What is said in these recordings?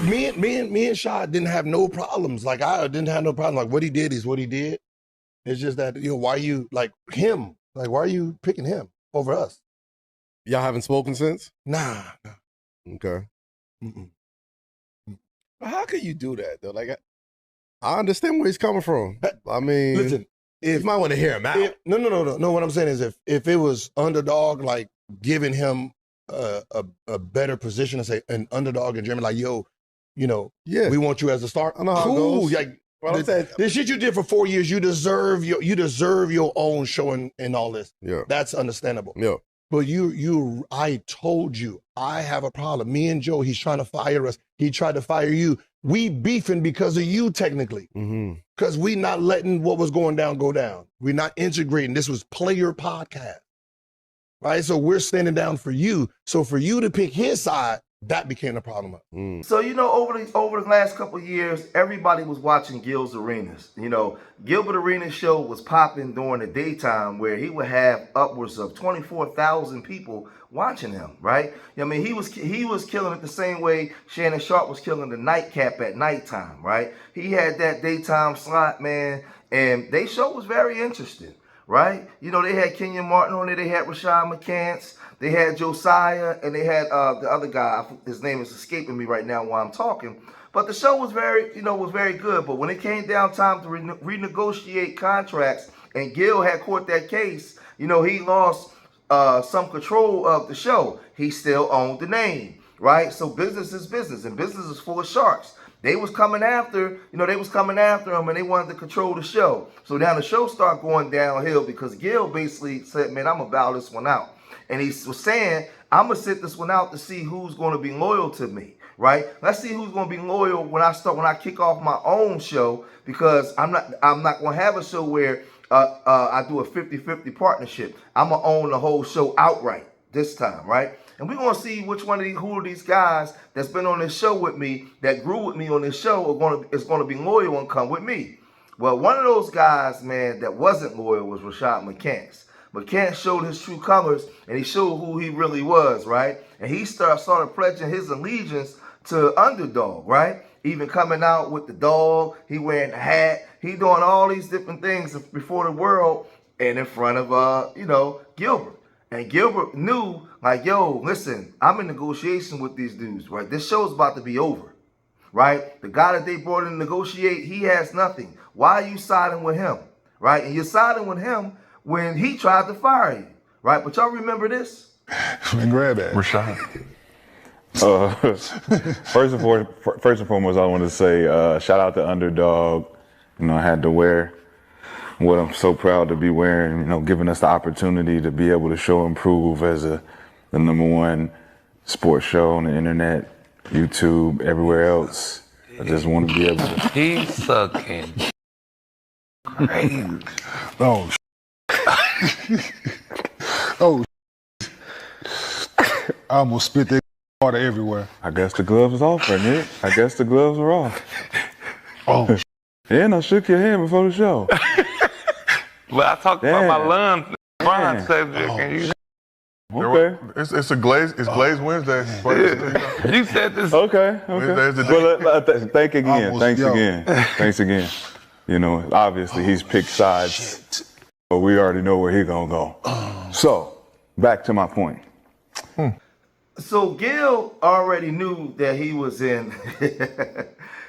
me and Shad didn't have no problems. Like I didn't have no problem. Like what he did is what he did. It's just that, why are you like him? Like, why are you picking him over us? Y'all haven't spoken since? Nah. Okay. How could you do that though? Like, I understand where he's coming from. I mean, listen, you might want to hear him out. No. What I'm saying is, if it was underdog, like giving him a better position to say an underdog in Germany, like we want you as a star. I know how it goes. Like, the shit you did for 4 years, you deserve your own show and all this. Yeah, that's understandable. Yeah, but I told you I have a problem. Me and Joe, he's trying to fire us. He tried to fire you. We beefing because of you, technically. Because we not letting what was going down go down. We're not integrating. This was player podcast, right? So we're standing down for you. So for you to pick his side, that became a problem. So, over the last couple of years, everybody was watching Gil's Arenas. Gilbert Arenas show was popping during the daytime where he would have upwards of 24,000 people watching him, right? I mean, he was killing it the same way Shannon Sharp was killing the nightcap at nighttime, right? He had that daytime slot, man, and their show was very interesting, right? They had Kenyon Martin on there, they had Rashad Mcants, they had Josiah, and they had the other guy. His name is escaping me right now while I'm talking. But the show was very good. But when it came down time to renegotiate contracts, and Gil had caught that case, he lost some control of the show. He still owned the name, right? So business is business, and business is full of sharks. They was coming after him, and they wanted to control the show. So now the show started going downhill because Gil basically said, man, I'm going to bow this one out. And he was saying, I'm going to sit this one out to see who's going to be loyal to me, right? Let's see who's going to be loyal when I kick off my own show, because I'm not going to have a show where I do a 50-50 partnership. I'm going to own the whole show outright this time, right? And we're going to see who of these guys that's been on this show with me, that grew with me on this show, is going to be loyal and come with me. Well, one of those guys, man, that wasn't loyal was Rashad Mcants. Mcants showed his true colors, and he showed who he really was, right? And he started pledging his allegiance to underdog, right? Even coming out with the dog, he wearing a hat, he doing all these different things before the world and in front of Gilbert. And Gilbert knew, like, yo, listen, I'm in negotiation with these dudes, right? This show's about to be over, right? The guy that they brought in to negotiate, he has nothing. Why are you siding with him, right? And you're siding with him when he tried to fire you, right? But y'all remember this? Grab that. Rashad. First and foremost, I want to say shout out to Underdog. I had to wear what I'm so proud to be wearing, giving us the opportunity to be able to show and prove as the #1 sports show on the internet, YouTube, everywhere else. I just want to be able to. He's sucking. Crazy. Oh, oh, I almost spit that water everywhere. I guess the gloves was off, Nick. I guess the gloves were off. Oh, and I shook your hand before the show. But I talked about my lung subject, and you. Okay. It's Glaze Wednesday. You said this. Okay. Well, thanks again. Obviously he's picked sides, but we already know where he's gonna go. So, back to my point. So Gil already knew that he was in,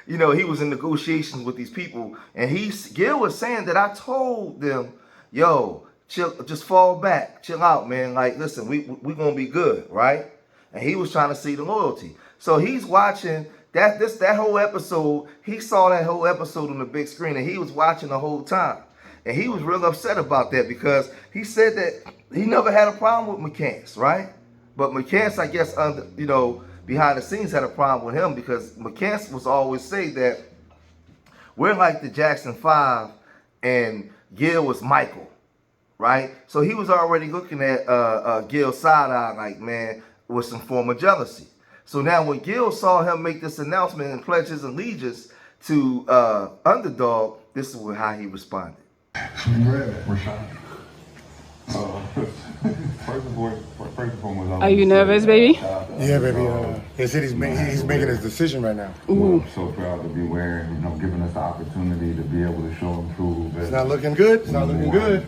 he was in negotiations with these people, and Gil was saying that I told them, yo, chill, just fall back, chill out, man. Like, listen, we gonna be good, right? And he was trying to see the loyalty. So he's watching that whole episode. He saw that whole episode on the big screen, and he was watching the whole time. And he was real upset about that because he said that he never had a problem with Mcants, right? But Mcants, I guess, behind the scenes had a problem with him because Mcants was always say that we're like the Jackson 5 and Gil was Michael, right? So he was already looking at Gil's side eye like, man, with some form of jealousy. So now when Gil saw him make this announcement and pledge his allegiance to Underdog, this is how he responded. Rashad. First and first and foremost, Are you nervous, baby? Yeah, baby. They said he's making his decision right now. I'm so proud to be wearing, giving us the opportunity to be able to show and prove. It's not looking good. It's not looking good.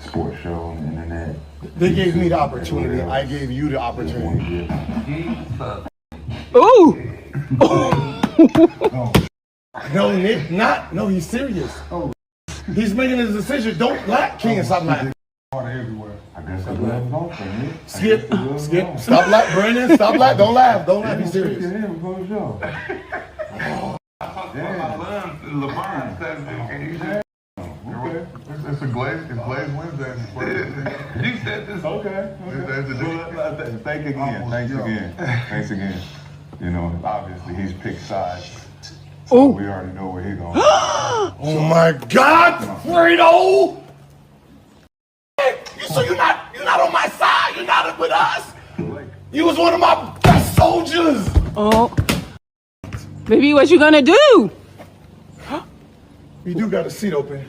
Sports show on the internet. They gave me the opportunity. I gave you the opportunity. Ooh! No, Nick, not. No, he's serious. Oh. He's making his decision. Don't laugh, King, and stop laughing. Everywhere. I guess the gloves off for me. Skip. Stop laughing, Brandon. Stop laughing. Don't laugh. Don't laugh. Be serious. It's a Glaze Wednesday. You said this. Okay. Thanks again. Obviously he's picked sides. So we already know where he's going. Oh my God, Fredo! So you're not on my side. You're not with us. You was one of my best soldiers. Oh, baby, what you gonna do? You do got a seat open.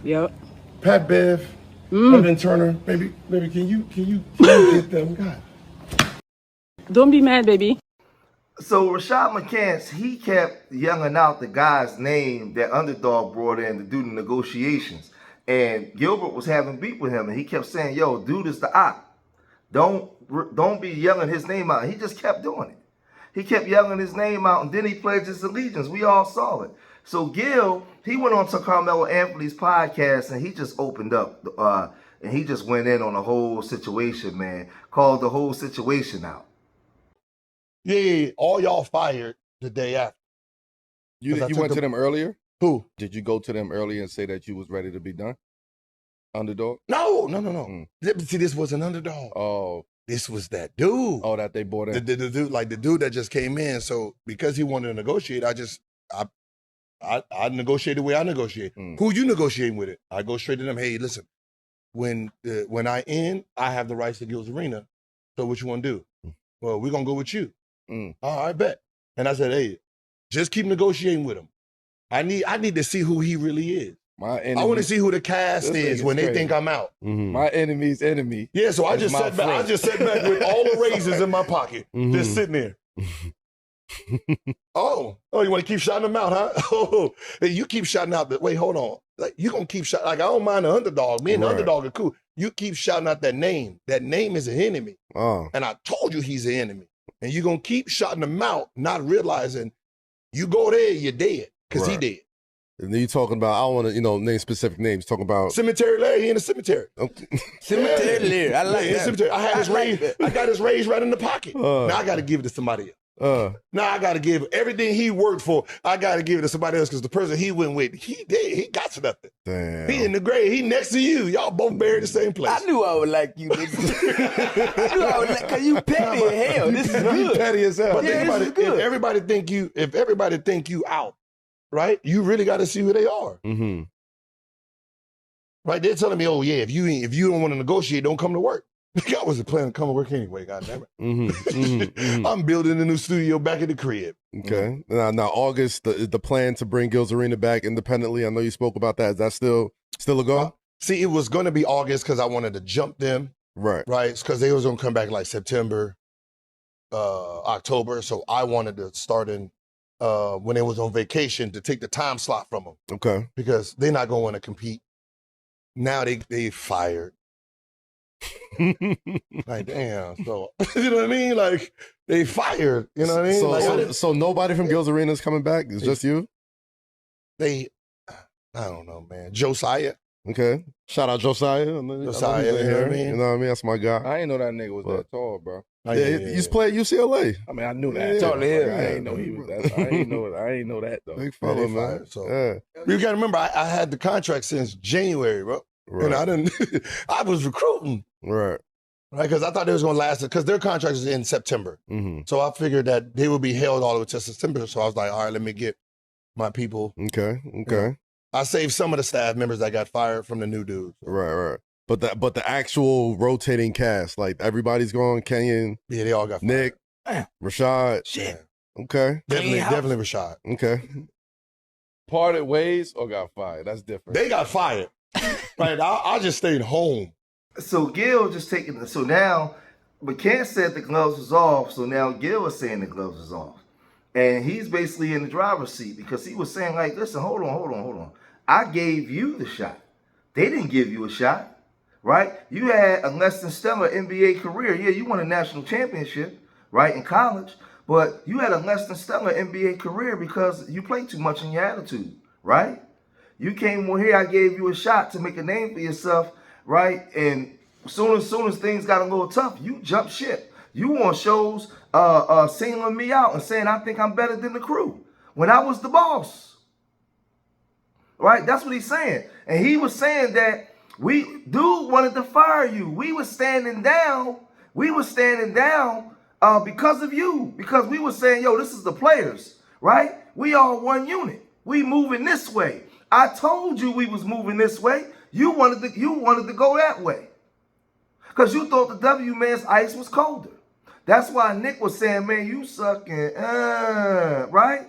Yep. Pat Bev, Evan Turner. Baby, can you get them? God. Don't be mad, baby. So Rashad Mcants, he kept yelling out the guy's name that Underdog brought in to do the negotiations. And Gilbert was having beef with him, and he kept saying, yo, dude is the op. Don't be yelling his name out. He just kept doing it. He kept yelling his name out, and then he pledged his allegiance. We all saw it. So Gil, he went on to Carmelo Anthony's podcast, and he just opened up, and he just went in on the whole situation, man. Called the whole situation out. Yeah, all y'all fired the day after. You went to them earlier? Who? Did you go to them earlier and say that you was ready to be done? Underdog? No. See, this was an underdog. Oh. This was that dude. Oh, that they bought in. The dude, like the dude that just came in. So because he wanted to negotiate, I negotiate the way I negotiate. Who you negotiating with it? I go straight to them. Hey, listen, when I end, I have the rights to Gil's Arena. So what you want to do? Well, we're gonna go with you. All right, bet. And I said, hey, just keep negotiating with him. I need to see who he really is. I want to see who the cast is when they think I'm out. My enemy's enemy. Yeah, so I just sat back. I just sat back with all the raises in my pocket, just sitting there. Oh, you want to keep shouting them out, huh? Oh, hey, you keep shouting out. Wait, hold on. Like you gonna keep shouting? Like I don't mind the underdog. Me and the underdog are cool. You keep shouting out that name. That name is an enemy. And I told you he's an enemy. And you're gonna keep shouting him out, not realizing you go there, you're dead because he dead. And then you talking about, I don't want to, name specific names. Talking about Cemetery Larry, he in the cemetery. Cemetery Larry, I like that. Cemetery. I got his raise right in the pocket. Now I got to give it to somebody else. Now I got to give everything he worked for. I got to give it to somebody else because the person he went with, he did. He got nothing. Damn. He in the grave. He next to you. Y'all both buried the same place. I knew I would like you, nigga. I knew I would like, cause you petty as hell. This is good. Petty as hell. But think about it. If everybody think you out, right? You really got to see who they are. Right? They're telling me, oh yeah, if you don't want to negotiate, don't come to work. I wasn't planning to come to work anyway, goddamn it. I'm building a new studio back at the crib. Okay. Now August, the plan to bring Gil's Arena back independently. I know you spoke about that. Is that still a go? See, it was going to be August because I wanted to jump them. Right. Right. Because they was going to come back like September, October. So I wanted to start in when they was on vacation to take the time slot from them. Okay. Because they're not going to want to compete. Now they fired. Like, damn. So, you know what I mean? Like, they fired. You know what I mean? So nobody from Gil's Arena is coming back? It's just you? I don't know, man. Josiah. Okay. Shout out Josiah. Josiah, you know what I mean? You know what I mean? That's my guy. I ain't know that nigga was that tall, bro. Yeah, he used to play at UCLA. I mean, I knew that. Totally hell. I ain't know he was that. I ain't know that though. Big fella, man. So you got to remember, I had the contract since January, bro. Right. And I was recruiting. Right. Right, because I thought they was going to last, because their contract is in September. So I figured that they would be held all the way to September. So I was like, all right, let me get my people. Okay. You know, I saved some of the staff members that got fired from the new dudes. Right. But the actual rotating cast, like everybody's gone. Kenyon. Yeah, they all got fired. Nick. Rashad. Shit. Okay. Definitely Rashad. Okay. Parted ways or got fired? That's different. They got fired. Right. I just stayed home. So Gil just taking. So now Mcants said the gloves was off, so now Gil is saying the gloves is off. And he's basically in the driver's seat because he was saying, like, listen, hold on. I gave you the shot. They didn't give you a shot, right? You had a less than stellar NBA career. Yeah, you won a national championship, right, in college. But you had a less than stellar NBA career because you played too much in your attitude, right? You came on here, I gave you a shot to make a name for yourself, right? And as soon as things got a little tough, you jumped ship. You on shows singling me out and saying I think I'm better than the crew when I was the boss. Right? That's what he's saying. And he was saying that dude wanted to fire you. We were standing down. Because of you. Because we were saying, yo, this is the players, right? We all one unit. We moving this way. I told you we was moving this way. You wanted to go that way. Because you thought the W man's ice was colder. That's why Nick was saying, man, you sucking, right?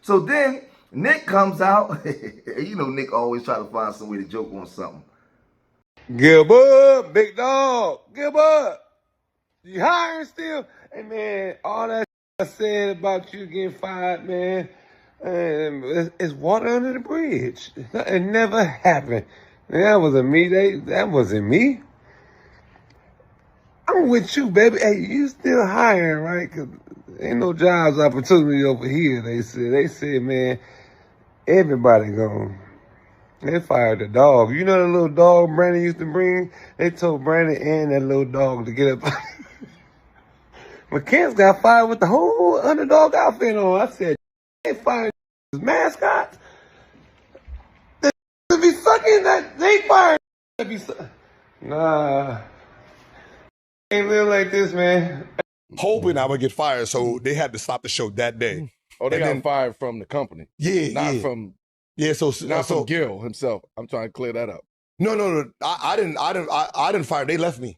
So then Nick comes out. You know Nick always try to find some way to joke on something. Gilbert, big dog. Gilbert, you hiring still? Hey, man, all that I said about you getting fired, man, it's water under the bridge. It never happened. That wasn't me. That wasn't me. I'm with you, baby. Hey, you still hiring, right? Cause ain't no jobs opportunity over here. They said, man, everybody gone. They fired the dog. You know the little dog Brandon used to bring? They told Brandon and that little dog to get up. Mcants got fired with the whole underdog outfit on. I said, they fired his mascot. They be sucking that. They fired. Nah. Ain't live like this, man. Hoping I would get fired, so they had to stop the show that day. Oh, they got fired from the company. Yeah, not from Gil himself. I'm trying to clear that up. No. I didn't fire. They left me.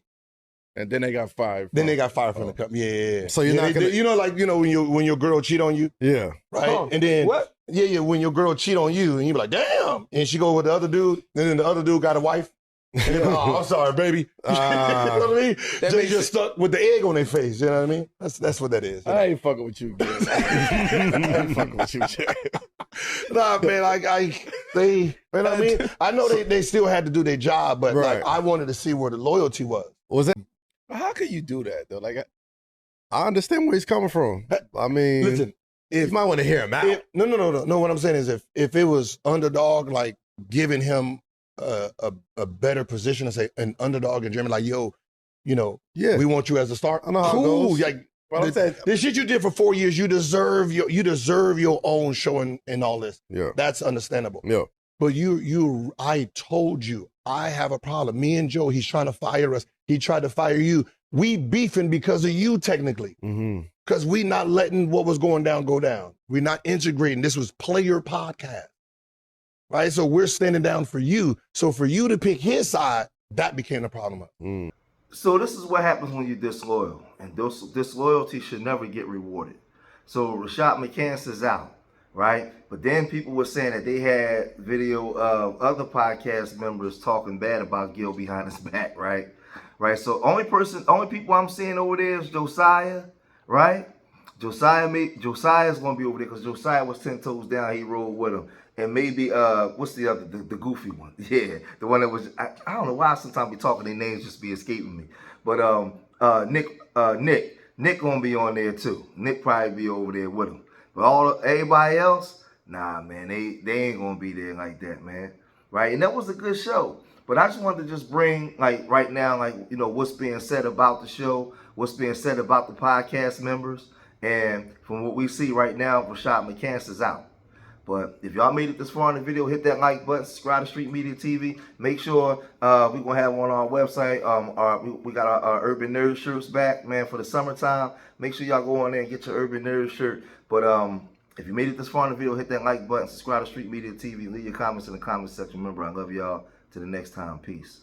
And then they got fired. Then they got fired from the company. Yeah. So you're not gonna, when your girl cheat on you. Yeah. Right. Oh, and then what? Yeah. When your girl cheat on you, and you be like, damn, and she go with the other dude, and then the other dude got a wife. And they be like, oh, I'm sorry, baby. You know what I mean? They just stuck with the egg on their face. You know what I mean? That's what that is. I ain't fucking with you, Gil. I ain't fucking with you, Jay. Nah, man, I know they still had to do their job, but Right. I wanted to see where the loyalty was. Was it? How could you do that though? Like, I understand where he's coming from. I mean, Listen, you might want to hear him out. No. What I'm saying is, if it was underdog, like giving him a better position and say an underdog in Germany, like, yo, we want you as a star. I know how it cool. goes. Like, But I'm saying, the shit you did for 4 years, you deserve your own show and all this. yeah, That's understandable. yeah. But I told you I have a problem. Me and Joe, he's trying to fire us. He tried to fire you. We beefing because of you, technically. Because we not letting what was going down go down. We're not integrating. This was player podcast. Right? So we're standing down for you. So for you to pick his side, that became a problem. So this is what happens when you're disloyal. And disloyalty should never get rewarded. So Rashad Mcants is out, right? But then people were saying that they had video of other podcast members talking bad about Gil behind his back, right? Right. So only people I'm seeing over there is Josiah, right? Josiah's gonna be over there because Josiah was 10 toes down. He rolled with him. And maybe what's the other, the goofy one? Yeah, the one that was, I don't know why sometimes we talking, their names just be escaping me. But Nick gonna be on there too. Nick probably be over there with him. But everybody else, nah, man, they ain't gonna be there like that, man. Right? And that was a good show. But I just wanted to just bring, like, right now, like, what's being said about the show, what's being said about the podcast members. And from what we see right now, Rashad Mcants is out. But if y'all made it this far in the video, hit that like button, subscribe to Street Media TV. Make sure we're going to have on our website. We got our Urban Nerd shirts back, man, for the summertime. Make sure y'all go on there and get your Urban Nerd shirt. But if you made it this far in the video, hit that like button, subscribe to Street Media TV. Leave your comments in the comment section. Remember, I love y'all. Till the next time. Peace.